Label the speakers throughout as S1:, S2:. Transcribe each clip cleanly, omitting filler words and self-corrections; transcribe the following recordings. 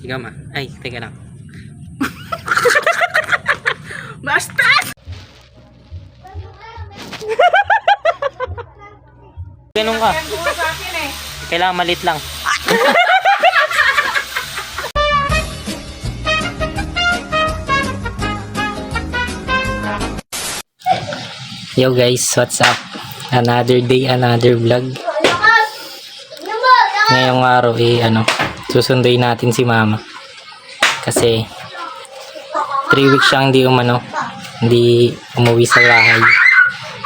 S1: Ikaw ma. Ay, teka lang.
S2: Basta!
S1: Ganun ka. Kailangan malit lang. Yo guys, what's up? Another day, another vlog. Ngayong araw susunduin natin si mama. Kasi 3 weeks siyang hindi umuwi sa bahay.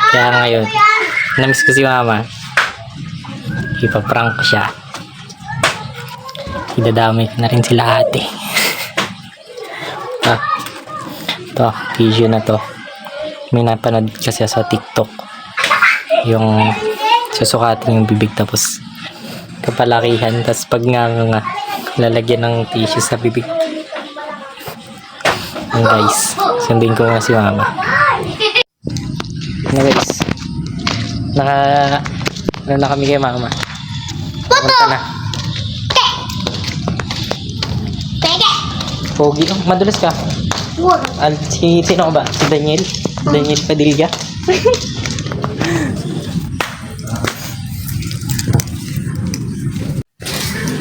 S1: Kaya ngayon, namiss ko si mama. Ipaprank ko siya. Idadamay ko na rin sila ate. Ito, video na to. May napanood kasi sa TikTok. Yung susukatin yung bibig tapos kapalakihan. Tapos pag nga lalagyan ng tissue sa bibig. Yan guys. Sundin ko nga si mama. Ano guys. Ano na kami kay mama. Punta na. Pogi. Oh, madulas ka. Sino ka ba? Si Daniel? Daniel Padilla?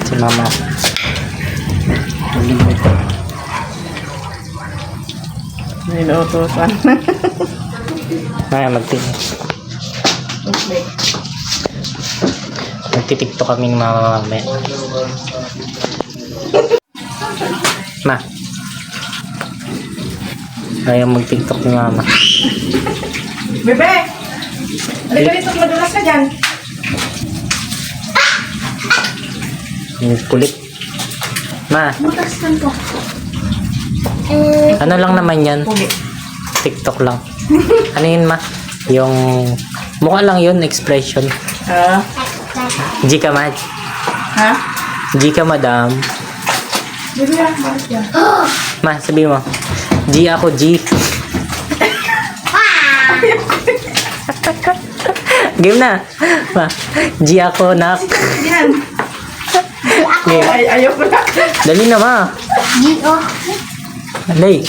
S1: Si mama.
S2: May nautosan.
S1: Magtitiktok kaming mama mamaya. Ma. Ayaw mag-tiktok ni mama.
S2: Bebe! Halika dito, madulas ka dyan.
S1: Kulit. Ma.
S2: Matastan ko.
S1: Ano lang naman yan? TikTok lang. Ano yun ma? Yung mukha lang yun, expression. G ka ma?
S2: Ha?
S1: G ka madam.
S2: Bebe, bakit yan?
S1: Ma, sabi mo. G ako, G. Game na. Ma, G ako, nak.
S2: Yan.
S1: Game.
S2: Ay, ayaw ko na.
S1: Dali na ma.
S3: G.O.
S1: Dali.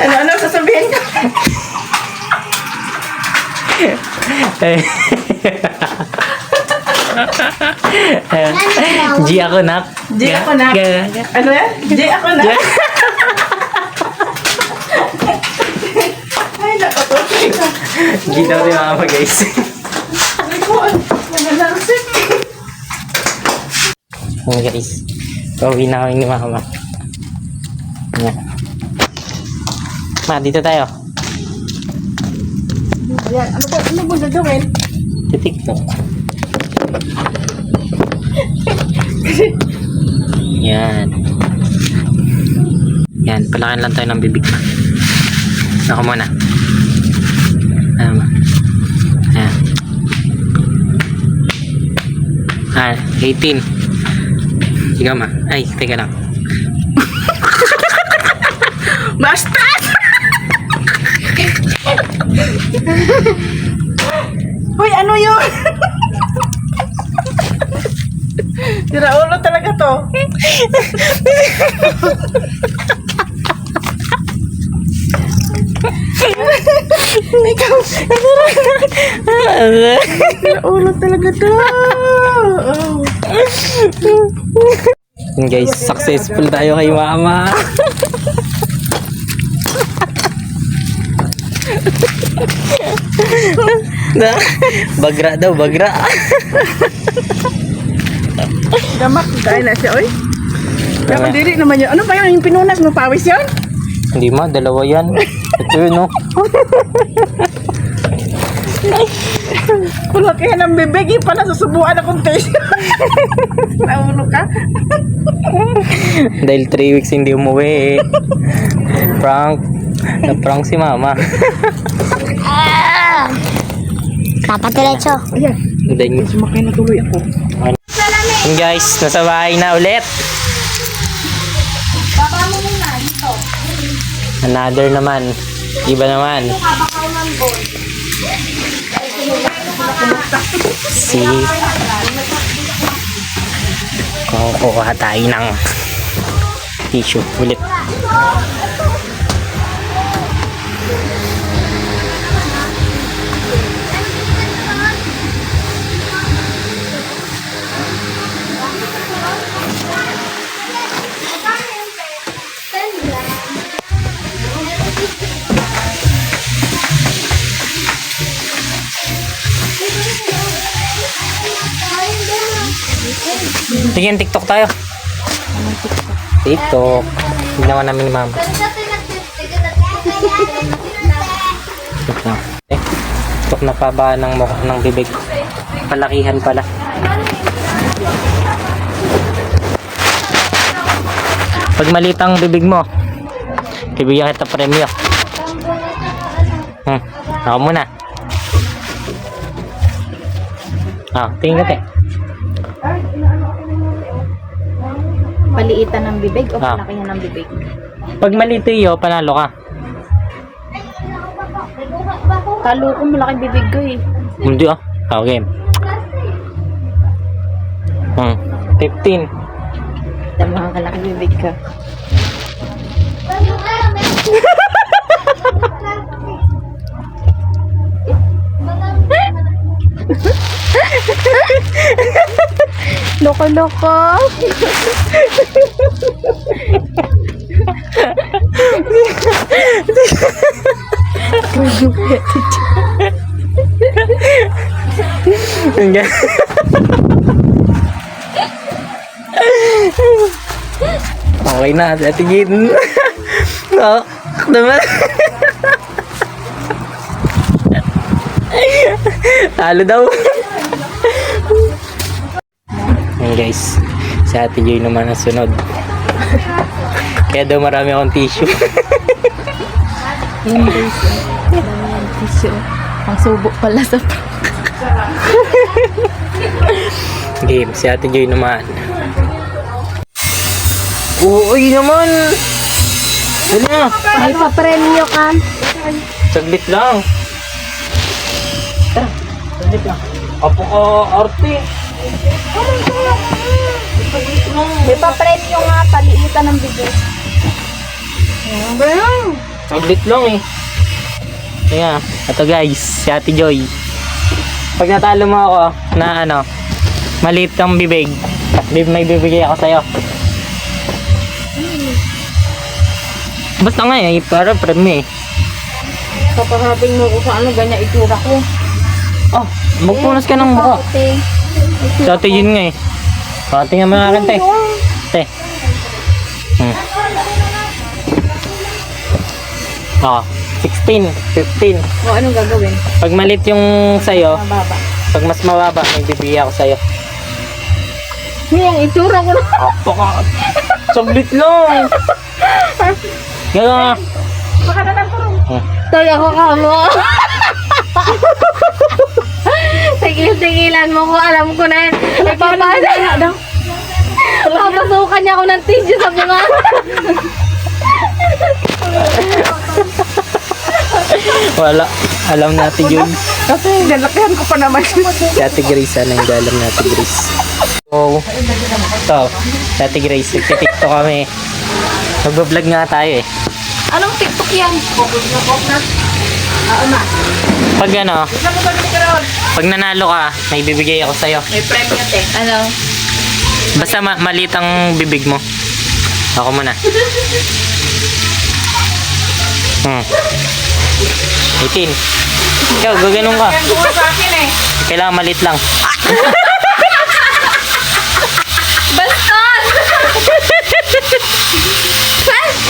S2: Ano sasabihin ko?
S1: G ako, nak.
S2: G ako na. Ano yan? G ako na. Ay, nakatuloy ka.
S1: G daw si mama guys.
S2: Ay ko, nagalangsik.
S1: Oh guys. Pauwi na kami ni mama. Yan. Ma, dito tayo.
S2: Ayan, ano mo gagawin?
S1: Sa TikTok. Yan. Yan, palakan lang tayo ng bibig. Ako muna. Ayan. 18. Ikaw ma. Ay, teka lang.
S2: Basta! Hoy, ano yun? Diraulo talaga to. Ikaw. Diraulo talaga to. Oh.
S1: Yan guys, successful tayo kay mama. Bagra daw, bagra.
S2: Damak, kain na siya, oy. Dapat diri naman yun. Ano ba yung pinunas mo? Pawis yun?
S1: Hindi ma, dalawa yan. Ito yun, no?
S2: Kulakihan ng bibig, yung pala susubuan akong taste. Naulo ka?
S1: Dahil 3 weeks hindi umuwi. Prank. Na-prank si mama.
S3: Papadiretso.
S2: Ayan,
S1: Then,
S2: sumakay na tuloy ako.
S1: yun guys, nasa bahay na ulit.
S3: Baba mo muna dito.
S1: Another naman. Iba naman.
S3: Kabakaw ng boy.
S1: Si Kukuha tayo ng tissue ulit. Tingin, TikTok tayo. TikTok. Ginawa namin ni Mama. TikTok. TikTok na paba ng bibig. Palakihan pala. Pag maliit ang bibig mo, bibigyan kita premyo. Ako muna. Tingin ka, te.
S2: Paliitan ng bibig o palakihan ng bibig?
S1: Pag maliit iyo, panalo ka.
S2: Talo ko malaking bibig ko eh.
S1: Hindi Okay. 15.
S2: Dahil mga kalaking bibig ka. Loko-loko.
S1: Okay na, tingin. Naman. Talo daw. Ayan guys, si Ate Joy naman ang sunod. Kaya daw marami akong tissue.
S2: Yun guys. Ang tissue. Ang subo pala sa
S1: Game, si Ate Joy naman. Uy naman! Wala!
S3: May papremyo ka.
S1: Saglit lang. Tara, saglit lang. Apo ka, arte.
S2: May papremyo nga, paliitan ng bibig.
S1: Saglit lang eh. Kaya, ito guys, si Ate Joy. Pag natalo mo ako na maliit kang bibig, may bibigay ako sa'yo. Basta nga para premyo eh.
S2: Kapaharapin mo ko sa ganyan itura ko.
S1: Magpunas ka ng buka. Sa Ate yun nga eh. Tingnan mo na akin, te. Te. 16, 15.
S2: Anong gagawin?
S1: Pag malit yung sa'yo,
S2: Mababa.
S1: pag mas mababa, may bibigay ako sa'yo.
S2: Yung itura ko na.
S1: Saglit lang. Gano'n nga.
S2: Baka na lang turong.
S3: Toy, ako kamo. Tigil-tigilan mo ko. Alam ko na yan. Papasukan niya ako ng tissue sa mga.
S1: Wala. Alam natin yun.
S2: Kasi nalakihan ko pa naman.
S1: Si Ate Grace, yung alam na Ate Grace. So, ito. Si Ate Grace, nagtitiktok kami. Nagbablog nga tayo eh.
S2: Anong TikTok yan? Focus na. Ma.
S1: Pag pag nanalo ka, may bibigay ako sa'yo.
S2: May premyo te. Ano?
S1: Basta maliit ang bibig mo. Ako muna. 18. Ikaw, gaganon ka.
S2: Yan ko sa akin eh.
S1: Kailangan maliit lang.
S3: Bastos!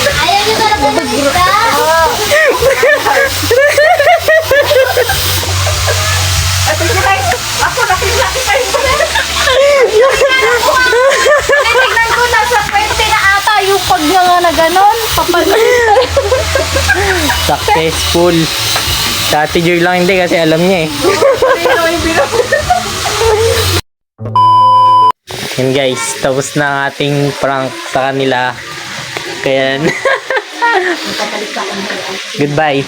S3: Ayaw niyo talaga magkita?
S2: Ito siya guys. Ako laki-laki kayo.
S3: Tignan ko nasa 20 na ata yung pag nga na ganon.
S1: Successful. Sa Ate Joy lang hindi kasi alam niya eh. Yan guys, tapos na ang ating prank sa kanila. Kaya goodbye.